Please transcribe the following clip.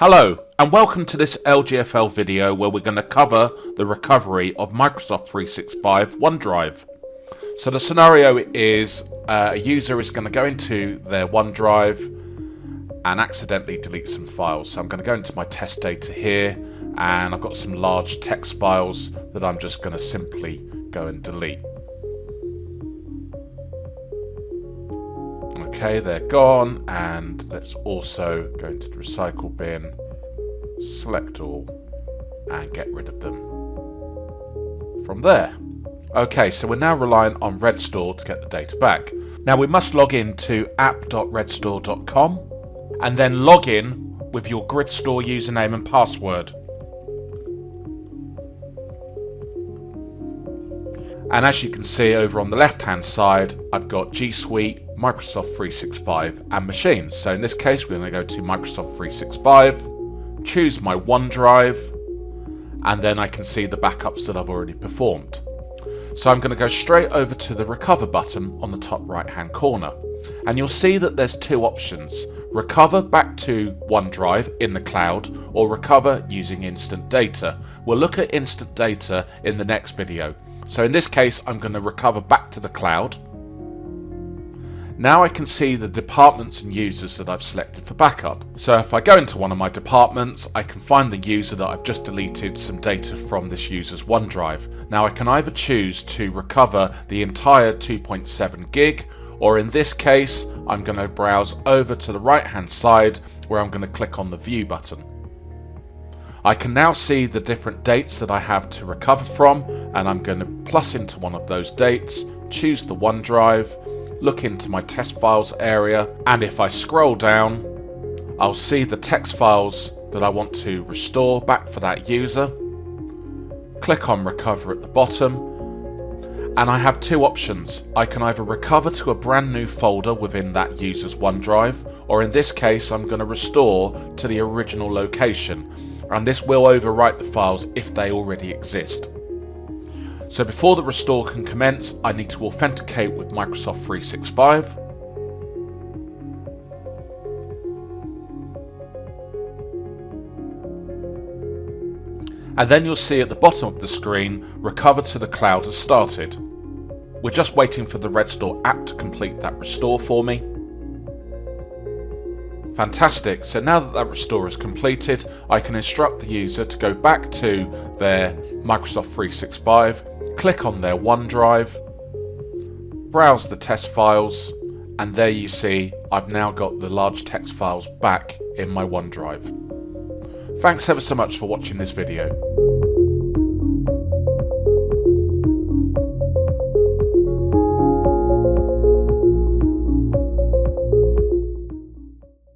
Hello and welcome to this LGfL video where we're going to cover the recovery of Microsoft 365 OneDrive. So the scenario is a user is going to go into their OneDrive and accidentally delete some files. So I'm going to go into my test data here and I've got some large text files that I'm just going to simply go and delete. Okay, they're gone, and let's also go into the recycle bin, select all, and get rid of them from there. Okay, so we're now relying on GridStore to get the data back. Now we must log in to app.gridstore.com and then log in with your GridStore username and password. And as you can see over on the left hand side, I've got G Suite, Microsoft 365 and machines. So in this case we're going to go to Microsoft 365, choose my OneDrive, and then I can see the backups that I've already performed. So I'm going to go straight over to the recover button on the top right hand corner, and you'll see that there's two options: recover back to OneDrive in the cloud or recover using instant data. We'll look at instant data in the next video. So in this case, I'm going to recover back to the cloud. Now I can see the departments and users that I've selected for backup. So if I go into one of my departments, I can find the user that I've just deleted some data from this user's OneDrive. Now I can either choose to recover the entire 2.7 gig, or in this case, I'm going to browse over to the right hand side where I'm going to click on the view button. I can now see the different dates that I have to recover from, and I'm going to plus into one of those dates, choose the OneDrive, look into my test files area, and if I scroll down, I'll see the text files that I want to restore back for that user. Click on recover at the bottom, and I have two options. I can either recover to a brand new folder within that user's OneDrive, or in this case I'm going to restore to the original location, and this will overwrite the files if they already exist. So before the restore can commence, I need to authenticate with Microsoft 365. And then you'll see at the bottom of the screen, recover to the cloud has started. We're just waiting for the GridStore app to complete that restore for me. Fantastic, so now that that restore is completed, I can instruct the user to go back to their Microsoft 365, click on their OneDrive, browse the test files, and there you see I've now got the large text files back in my OneDrive. Thanks ever so much for watching this video.